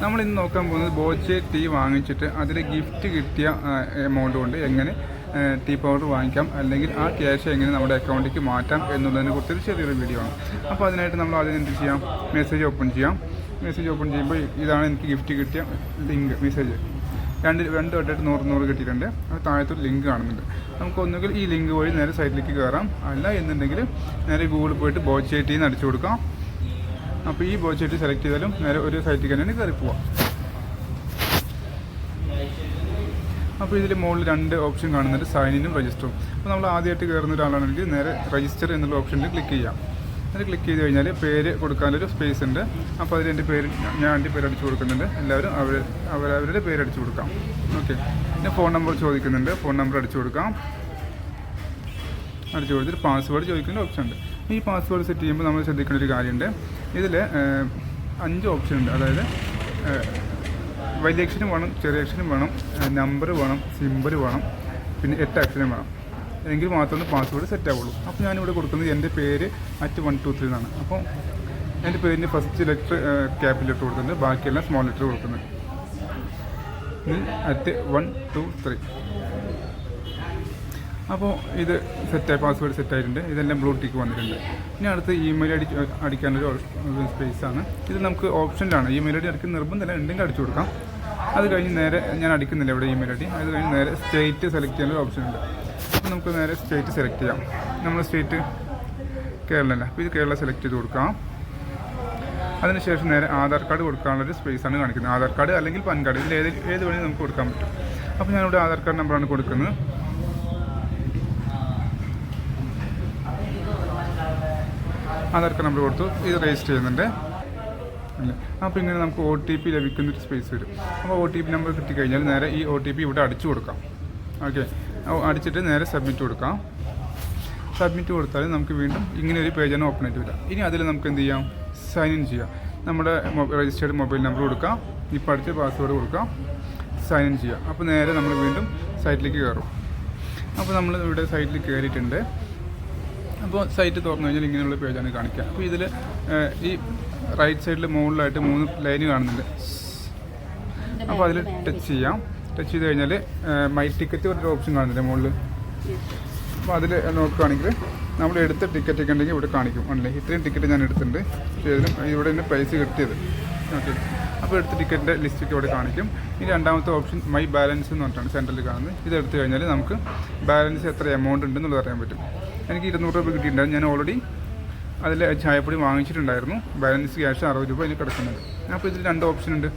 നമ്മൾ ഇന്ന് നോക്കാൻ പോകുന്നത് ബോച്ചെ ടീ വാങ്ങിച്ചിട്ട് അതിൽ ഗിഫ്റ്റ് കിട്ടിയ എമൗണ്ട് കൊണ്ട് എങ്ങനെ ടീ പൗഡർ വാങ്ങിക്കാം, അല്ലെങ്കിൽ ആ ക്യാഷ് എങ്ങനെ നമ്മുടെ അക്കൗണ്ടിലേക്ക് മാറ്റാം എന്നുള്ളതിനെ കുറിച്ചൊരു ചെറിയൊരു വീഡിയോ ആണ്. അപ്പോൾ അതിനായിട്ട് നമ്മൾ ആദ്യം എന്ത് ചെയ്യാം, മെസ്സേജ് ഓപ്പൺ ചെയ്യാം. മെസ്സേജ് ഓപ്പൺ ചെയ്യുമ്പോൾ ഇതാണ് എനിക്ക് ഗിഫ്റ്റ് കിട്ടിയ ലിങ്ക് മെസ്സേജ്. രണ്ട് വട്ടമായിട്ട് 100 കിട്ടിയിട്ടുണ്ട്. അത് താഴത്തൊരു ലിങ്ക് കാണുന്നുണ്ട്. നമുക്ക് ഒന്നുകിൽ ഈ ലിങ്ക് വഴി നേരെ സൈറ്റിലേക്ക് കയറാം, അല്ല എന്നുണ്ടെങ്കിൽ നേരെ ഗൂഗിളിൽ പോയിട്ട് ബോച്ചെ ടീ എന്ന് അടിച്ചു കൊടുക്കാം. അപ്പോൾ ഈ ബോച്ചെ ടീ സെലക്ട് ചെയ്താലും നേരെ ഒരു സൈറ്റിൽ തന്നെയാണ് കയറി പോവാം. അപ്പോൾ ഇതിൽ മുകളിൽ 2 ഓപ്ഷൻ കാണുന്നുണ്ട്, സൈൻ ഇനും രജിസ്റ്ററും. അപ്പോൾ നമ്മൾ ആദ്യമായിട്ട് കയറുന്ന ഒരാളാണെങ്കിൽ നേരെ രജിസ്റ്റർ എന്നുള്ള ഓപ്ഷനിൽ ക്ലിക്ക് ചെയ്യാം. അത് ക്ലിക്ക് ചെയ്ത് കഴിഞ്ഞാൽ പേര് കൊടുക്കാനൊരു സ്പേസ് ഉണ്ട്. അപ്പോൾ അതിൽ എൻ്റെ പേര്, ഞാൻ എൻ്റെ പേര് അടിച്ചു കൊടുക്കുന്നുണ്ട്. എല്ലാവരും അവരവരുടെ പേര് അടിച്ചു കൊടുക്കാം. ഓക്കെ, പിന്നെ ഫോൺ നമ്പർ ചോദിക്കുന്നുണ്ട്, ഫോൺ നമ്പർ അടിച്ചു കൊടുക്കാം. അടിച്ചു കൊടുത്തിട്ട് പാസ്വേഡ് ചോദിക്കുന്ന ഓപ്ഷൻ ഉണ്ട്. ഈ പാസ്വേഡ് സെറ്റ് ചെയ്യുമ്പോൾ നമ്മൾ ശ്രദ്ധിക്കേണ്ട ഒരു കാര്യമുണ്ട്. ഇതിൽ 5 ഓപ്ഷൻ ഉണ്ട്. അതായത് വലിയ അക്ഷരം വേണം, ചെറിയ അക്ഷരം വേണം, നമ്പർ വേണം, സിമ്പിൾ വേണം, പിന്നെ 8 അക്ഷരം വേണം. എങ്കിൽ മാത്രമേ പാസ്വേഡ് സെറ്റ് ആവുള്ളൂ. അപ്പോൾ ഞാനിവിടെ കൊടുക്കുന്നത് എൻ്റെ പേര് @123 എന്നാണ്. അപ്പോൾ എൻ്റെ പേരിൻ്റെ ഫസ്റ്റ് ലെറ്റർ ക്യാപിറ്റൽ ലെറ്റർ കൊടുക്കുന്നുണ്ട്, ബാക്കിയെല്ലാം സ്മോൾ ലെറ്റർ കൊടുക്കുന്നത്. @123. അപ്പോൾ ഇത് സെറ്റായി, പാസ്വേഡ് സെറ്റായിട്ടുണ്ട്. ഇതെല്ലാം ബ്ലൂ ടിക്ക് വന്നിട്ടുണ്ട്. ഇനി അടുത്ത് ഇമെയിൽ അടിക്കാനൊരു സ്പേസാണ്. ഇത് നമുക്ക് ഓപ്ഷനിലാണ്. ഇമെയിൽ ഐ അടിക്കുന്ന നിർബന്ധമില്ല, ഉണ്ടെങ്കിൽ അടിച്ചു കൊടുക്കാം. അത് കഴിഞ്ഞ് നേരെ ഞാൻ അടിക്കുന്നില്ല ഇവിടെ ഇമെയിൽ ഐ. അത് കഴിഞ്ഞ് നേരെ സ്റ്റേറ്റ് സെലക്ട് ചെയ്യാനൊരു ഓപ്ഷൻ ഉണ്ട്. അപ്പോൾ നമുക്ക് നേരെ സ്റ്റേറ്റ് സെലക്ട് ചെയ്യാം. നമ്മൾ സ്റ്റേറ്റ് കേരളമല്ല, അപ്പോൾ ഇത് കേരള സെലക്ട് ചെയ്ത് കൊടുക്കാം. അതിനുശേഷം നേരെ ആധാർ കാർഡ് കൊടുക്കാനുള്ളൊരു സ്പേസാണ് കാണിക്കുന്നത്. ആധാർ കാർഡ് അല്ലെങ്കിൽ പാൻ കാർഡ്, ഇതിൽ ഏത് വഴി നമുക്ക് കൊടുക്കാൻ പറ്റും. അപ്പോൾ ഞാനിവിടെ ആധാർ കാർഡ് നമ്പറാണ് കൊടുക്കുന്നത്. ആധാർ കാർഡ് നമ്പർ കൊടുത്തു, ഇത് രജിസ്റ്റർ ചെയ്യുന്നുണ്ട്. അല്ലേ, അപ്പോൾ ഇങ്ങനെ നമുക്ക് OTP ലഭിക്കുന്നൊരു സ്പേസ് വരും. അപ്പോൾ OTP നമ്പർ കിട്ടിക്കഴിഞ്ഞാൽ നേരെ ഈ OTP ഇവിടെ അടിച്ചു കൊടുക്കാം. ഓക്കെ, അടിച്ചിട്ട് നേരെ സബ്മിറ്റ് കൊടുക്കാം. സബ്മിറ്റ് കൊടുത്താൽ നമുക്ക് വീണ്ടും ഇങ്ങനെ ഒരു പേജാണ് ഓപ്പൺ ആയിട്ട് വരിക. ഇനി അതിൽ നമുക്ക് എന്ത് ചെയ്യാം, സൈൻ ഇൻ ചെയ്യാം. നമ്മുടെ രജിസ്റ്റേർഡ് മൊബൈൽ നമ്പർ കൊടുക്കാം, ഇപ്പോൾ അടിച്ച പാസ്വേഡ് കൊടുക്കാം, സൈൻ ഇൻ ചെയ്യാം. അപ്പോൾ നേരെ നമ്മൾ വീണ്ടും സൈറ്റിലേക്ക് കയറും. അപ്പോൾ നമ്മൾ ഇവിടെ സൈറ്റിൽ കയറിയിട്ടുണ്ട്. അപ്പോൾ സൈറ്റ് തുറന്നു കഴിഞ്ഞാൽ ഇങ്ങനെയുള്ള പേജാണ് കാണിക്കുക. അപ്പോൾ ഇതിൽ ഈ റൈറ്റ് സൈഡിൽ മുകളിലായിട്ട് 3 ലൈന് കാണുന്നുണ്ട്. അപ്പോൾ അതിൽ ടച്ച് ചെയ്യാം. ടച്ച് ചെയ്ത് കഴിഞ്ഞാൽ മൈ ടിക്കറ്റ് ഒരു ഓപ്ഷൻ കാണുന്നില്ല മുകളിൽ. അപ്പോൾ അതിൽ നോക്കുകയാണെങ്കിൽ നമ്മൾ എടുത്ത ടിക്കറ്റൊക്കെ ഉണ്ടെങ്കിൽ ഇവിടെ കാണിക്കും. അല്ലേ, ഇത്രയും ടിക്കറ്റ് ഞാൻ എടുത്തിട്ടുണ്ട്, ഇതിലും ഇവിടെ നിന്ന് പ്രൈസ് കിട്ടിയത്. ഓക്കെ, അപ്പോൾ എടുത്ത ടിക്കറ്റിൻ്റെ ലിസ്റ്റൊക്കെ ഇവിടെ കാണിക്കും. ഇനി രണ്ടാമത്തെ ഓപ്ഷൻ മൈ ബാലൻസ് എന്ന് പറഞ്ഞിട്ടാണ് സെൻട്രൽ കാണുന്നത്. ഇത് എടുത്തു കഴിഞ്ഞാൽ നമുക്ക് ബാലൻസ് എത്ര എമൗണ്ട് ഉണ്ടെന്നുള്ളത് അറിയാൻ പറ്റും. എനിക്ക് 200 രൂപ കിട്ടിയിട്ടുണ്ടായിരുന്നു. ഞാൻ ഓൾറെഡി അതിൽ ചായപ്പൊടി വാങ്ങിച്ചിട്ടുണ്ടായിരുന്നു. ബാലൻസ് ക്യാഷ് 60 രൂപ അതിൽ കിടക്കുന്നുണ്ട്. അപ്പോൾ ഇതിൽ 2 ഓപ്ഷൻ ഉണ്ട്.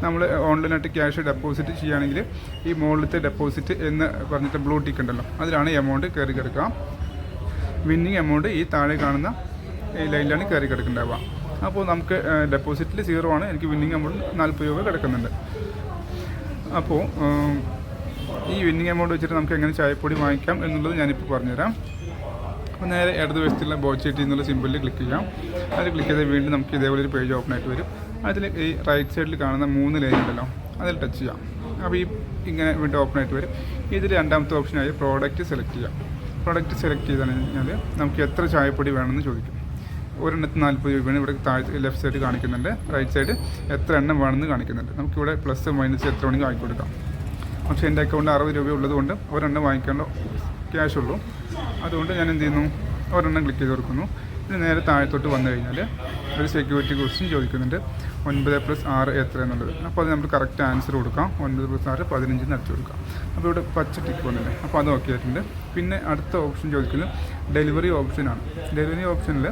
നമ്മൾ ഓൺലൈനായിട്ട് ക്യാഷ് ഡെപ്പോസിറ്റ് ചെയ്യുകയാണെങ്കിൽ ഈ മുകളിലത്തെ ഡെപ്പോസിറ്റ് എന്ന് പറഞ്ഞിട്ട് ബ്ലൂ ടിക്ക് ഉണ്ടല്ലോ, അതിലാണ് എമൗണ്ട് കയറി കിടക്കുക. വിന്നിങ് എമൗണ്ട് ഈ താഴെ കാണുന്ന ഈ ലൈനിലാണ് കയറി കിടക്കുന്നുണ്ടാവുക. അപ്പോൾ നമുക്ക് ഡെപ്പോസിറ്റിൽ 0 ആണ്, എനിക്ക് വിന്നിങ് എമൗണ്ട് 40 രൂപ കിടക്കുന്നുണ്ട്. അപ്പോൾ ഈ വിന്നിങ് എമൗണ്ട് വെച്ചിട്ട് നമുക്ക് എങ്ങനെ ചായപ്പൊടി വാങ്ങിക്കാം എന്നുള്ളത് ഞാനിപ്പോൾ പറഞ്ഞുതരാം. അപ്പോൾ നേരെ ഇടത് വശത്തുള്ള ബോച്ചെ ടീ എന്നുള്ള സിമ്പിളിൽ ക്ലിക്ക് ചെയ്യാം. അതിൽ ക്ലിക്ക് ചെയ്താൽ വീണ്ടും നമുക്ക് ഇതേപോലെ ഒരു പേജ് ഓപ്പൺ ആയിട്ട് വരും. അതിൽ ഈ റൈറ്റ് സൈഡിൽ കാണുന്ന 3 ലൈൻ ഉണ്ടല്ലോ, അതിൽ ടച്ച് ചെയ്യാം. അപ്പോൾ ഈ ഇങ്ങനെ വീണ്ടും ഓപ്പൺ ആയിട്ട് വരും. ഇതിൽ രണ്ടാമത്തെ ഓപ്ഷനായി പ്രോഡക്റ്റ് സെലക്ട് ചെയ്യാം. പ്രോഡക്റ്റ് സെലക്ട് ചെയ്താൽ കഴിഞ്ഞാൽ നമുക്ക് എത്ര ചായപ്പൊടി വേണമെന്ന് ചോദിക്കും. ഒരെണ്ണത്തിന് 40 രൂപയാണ് ഇവിടെ താഴെ ലെഫ്റ്റ് സൈഡ് കാണിക്കുന്നുണ്ട്. റൈറ്റ് സൈഡ് എത്ര എണ്ണം വേണമെന്ന് കാണിക്കുന്നുണ്ട്. നമുക്കിവിടെ പ്ലസ് മൈനസ് എത്ര വേണമെങ്കിൽ വാങ്ങി കൊടുക്കാം. പക്ഷേ എൻ്റെ അക്കൗണ്ടിൽ 60 രൂപ ഉള്ളതുകൊണ്ട് ഒരെണ്ണം വാങ്ങിക്കേണ്ട ക്യാഷ് ഉള്ളൂ. അതുകൊണ്ട് ഞാൻ എന്ത് ചെയ്യുന്നു, ഒരെണ്ണം ക്ലിക്ക് ചെയ്ത് കൊടുക്കുന്നു. ഇത് നേരെ താഴത്തോട്ട് വന്നു കഴിഞ്ഞാൽ ഒരു സെക്യൂരിറ്റി ക്വസ്റ്റ്യൻ ചോദിക്കുന്നുണ്ട്, 9+6 എത്ര എന്നുള്ളത്. അപ്പോൾ അത് നമ്മൾ കറക്റ്റ് ആൻസർ കൊടുക്കാം. 9+6 15 അടിച്ചു കൊടുക്കാം. അപ്പോൾ ഇവിടെ പച്ച ടിക്ക് വന്നില്ലേ, അപ്പോൾ അത് ഓക്കെ ആയിട്ടുണ്ട്. പിന്നെ അടുത്ത ഓപ്ഷൻ ചോദിക്കുന്നത് ഡെലിവറി ഓപ്ഷനാണ്. ഡെലിവറി ഓപ്ഷനിൽ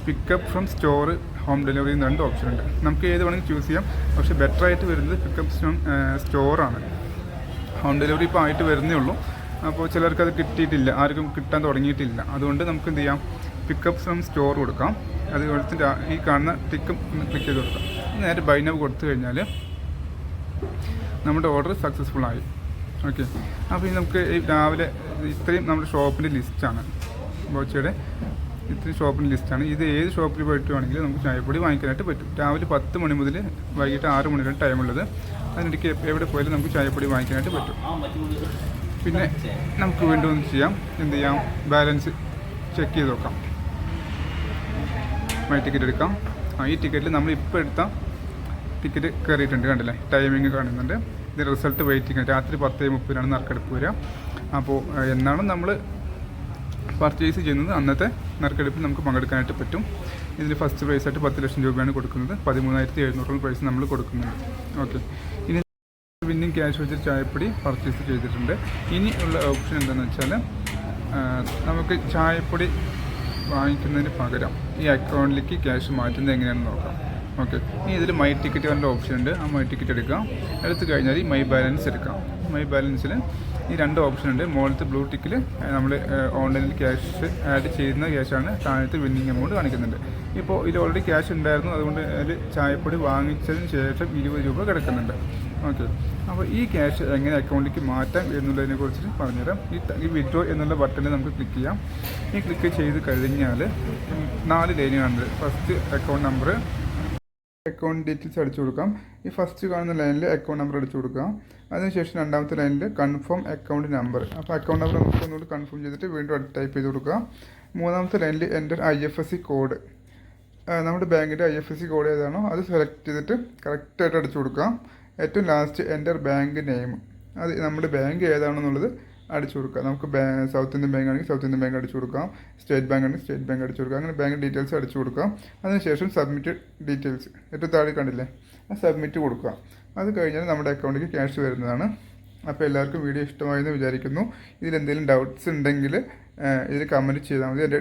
pickup from store, home delivery എന്ന് 2 ഓപ്ഷൻ ഉണ്ട്. നമുക്ക് ഏത് വേണമെങ്കിൽ ചൂസ് ചെയ്യാം. പക്ഷേ ബെറ്റർ ആയിട്ട് വരുന്നത് പിക്കപ്പ് ഫ്രം സ്റ്റോറാണ്. ഹോം ഡെലിവറി ഇപ്പോൾ ആയിട്ട് വരുന്നേ ഉള്ളൂ. അപ്പോൾ ചിലർക്ക് അത് കിട്ടിയിട്ടില്ല, ആർക്കും കിട്ടാൻ തുടങ്ങിയിട്ടില്ല. അതുകൊണ്ട് നമുക്ക് എന്ത് ചെയ്യാം, പിക്കപ്പ് ഫ്രം സ്റ്റോർ കൊടുക്കാം. അത് കൊടുത്തിട്ട് ഈ കാണുന്ന ടിക്കും ക്ലിക്ക് ചെയ്ത് കൊടുക്കാം. നേരെ ബൈ നൗ കൊടുത്തു കഴിഞ്ഞാൽ നമ്മുടെ ഓർഡർ സക്സസ്ഫുൾ ആയി. ഓക്കെ, അപ്പോൾ ഇനി നമുക്ക് രാവിലെ ഇത്രയും നമ്മുടെ ഷോപ്പിൻ്റെ ലിസ്റ്റാണ്, ബോച്ചയുടെ ഇത്രയും ഷോപ്പിൻ്റെ ലിസ്റ്റാണ്. ഇത് ഏത് ഷോപ്പിൽ പോയിട്ട് വേണമെങ്കിലും നമുക്ക് ചായപ്പൊടി വാങ്ങിക്കാനായിട്ട് പറ്റും. രാവിലെ 10 മണി മുതൽ വൈകിട്ട് 6 മണി വരെ ടൈമുള്ളത്. അതിനിടയ്ക്ക് എവിടെ പോയാലും നമുക്ക് ചായപ്പൊടി വാങ്ങിക്കാനായിട്ട് പറ്റും. പിന്നെ നമുക്ക് വീണ്ടും ഒന്ന് ചെയ്യാം, എന്ത് ചെയ്യാം, ബാലൻസ് ചെക്ക് ചെയ്ത് നോക്കാം. മൈ ടിക്കറ്റ് എടുക്കാം. ഈ ടിക്കറ്റിൽ നമ്മൾ ഇപ്പോൾ എടുത്ത ടിക്കറ്റ് കയറിയിട്ടുണ്ട്, കണ്ടില്ലേ, ടൈമിങ് കാണുന്നുണ്ട്. ഇത് റിസൾട്ട് വെയിറ്റിംഗ്, രാത്രി 10:30 നറുക്കെടുപ്പ് വരിക. അപ്പോൾ എന്നാണ് നമ്മൾ പർച്ചേസ് ചെയ്യുന്നത് അന്നത്തെ നറുക്കെടുപ്പിൽ നമുക്ക് പങ്കെടുക്കാനായിട്ട് പറ്റും. ഇതിൽ ഫസ്റ്റ് പ്രൈസായിട്ട് 10 ലക്ഷം രൂപയാണ് കൊടുക്കുന്നത്. 13,700 പ്രൈസ് നമ്മൾ കൊടുക്കുന്നുണ്ട്. ഓക്കെ, ഇനി വിന്നിങ് ക്യാഷ് വെച്ചിട്ട് ചായപ്പൊടി പർച്ചേസ് ചെയ്തിട്ടുണ്ട്. ഇനി ഉള്ള ഓപ്ഷൻ എന്താണെന്ന് വെച്ചാൽ നമുക്ക് ചായപ്പൊടി വാങ്ങിക്കുന്നതിന് പകരം ഈ അക്കൗണ്ടിലേക്ക് ക്യാഷ് മാറ്റുന്നത് എങ്ങനെയാണെന്ന് നോക്കാം. ഓക്കെ, ഇനി ഇതിൽ മൈ ടിക്കറ്റ് പറഞ്ഞ ഓപ്ഷൻ ഉണ്ട്. ആ മൈ ടിക്കറ്റ് എടുക്കാം. എടുത്തു കഴിഞ്ഞാൽ മൈ ബാലൻസ് എടുക്കാം. മൈ ബാലൻസിൽ ഈ 2 ഓപ്ഷൻ ഉണ്ട്. മുകളിലത്തെ ബ്ലൂ ടിക്കിൽ നമ്മൾ ഓൺലൈനിൽ ക്യാഷ് ആഡ് ചെയ്യുന്ന ക്യാഷാണ്, താഴത്ത് വിന്നിങ് എമൗണ്ട് കാണിക്കുന്നുണ്ട്. ഇപ്പോൾ ഇതിൽ ഓൾറെഡി ക്യാഷ് ഉണ്ടായിരുന്നു, അതുകൊണ്ട് അതിൽ ചായപ്പൊടി വാങ്ങിച്ചതിന് ശേഷം 20 രൂപ കിടക്കുന്നുണ്ട്. ഓക്കെ, അപ്പോൾ ഈ ക്യാഷ് എങ്ങനെ അക്കൗണ്ടിലേക്ക് മാറ്റാം എന്നുള്ളതിനെ കുറിച്ചിട്ട് പറഞ്ഞുതരാം. ഈ വിഡ്രോ എന്നുള്ള ബട്ടണിൽ നമുക്ക് ക്ലിക്ക് ചെയ്യാം. ഈ ക്ലിക്ക് ചെയ്ത് കഴിഞ്ഞാൽ 4 ലൈനുകളുണ്ട്. First account number, account details അടിച്ചു കൊടുക്കാം. ഈ ഫസ്റ്റ് കാണുന്ന ലൈനിൽ അക്കൗണ്ട് നമ്പർ അടിച്ചു കൊടുക്കാം. അതിനുശേഷം രണ്ടാമത്തെ ലൈനിൽ കൺഫേം അക്കൗണ്ട് നമ്പർ. അപ്പോൾ അക്കൗണ്ട് നമ്പർ നമുക്ക് ഒന്നുകൂടി കൺഫേം ചെയ്തിട്ട് വീണ്ടും ടൈപ്പ് ചെയ്ത് കൊടുക്കാം. മൂന്നാമത്തെ ലൈനിൽ എൻ്റർ IFSC കോഡ്. നമ്മുടെ ബാങ്കിൻ്റെ IFSC കോഡ് ഏതാണോ അത് സെലക്ട് ചെയ്തിട്ട് കറക്റ്റായിട്ട് അടിച്ചു കൊടുക്കാം. ഏറ്റവും ലാസ്റ്റ് എൻ്റർ ബാങ്ക് നെയിം, അത് നമ്മുടെ ബാങ്ക് ഏതാണെന്നുള്ളത് അടിച്ചു കൊടുക്കുക. നമുക്ക് സൗത്ത് ഇന്ത്യൻ ബാങ്ക് ആണെങ്കിൽ സൗത്ത് ഇന്ത്യൻ ബാങ്ക് അടിച്ചു കൊടുക്കാം. സ്റ്റേറ്റ് ബാങ്ക് ആണെങ്കിൽ സ്റ്റേറ്റ് ബാങ്ക് അടിച്ചു കൊടുക്കാം. അങ്ങനെ ബാങ്ക് ഡീറ്റെയിൽസ് അടിച്ചു കൊടുക്കാം. അതിനുശേഷം സബ്മിറ്റ് ഡീറ്റെയിൽസ് ഏറ്റവും താഴെ കണ്ടില്ലേ, ആ സബ്മിറ്റ് കൊടുക്കുക. അത് കഴിഞ്ഞാൽ നമ്മുടെ അക്കൗണ്ടിലേക്ക് ക്യാഷ് വരുന്നതാണ്. അപ്പോൾ എല്ലാവർക്കും വീഡിയോ ഇഷ്ടമായെന്ന് വിചാരിക്കുന്നു. ഇതിലെന്തെങ്കിലും ഡൗട്ട്സ് ഉണ്ടെങ്കിൽ ഇതിൽ കമൻറ്റ് ചെയ്താൽ മതി. എൻ്റെ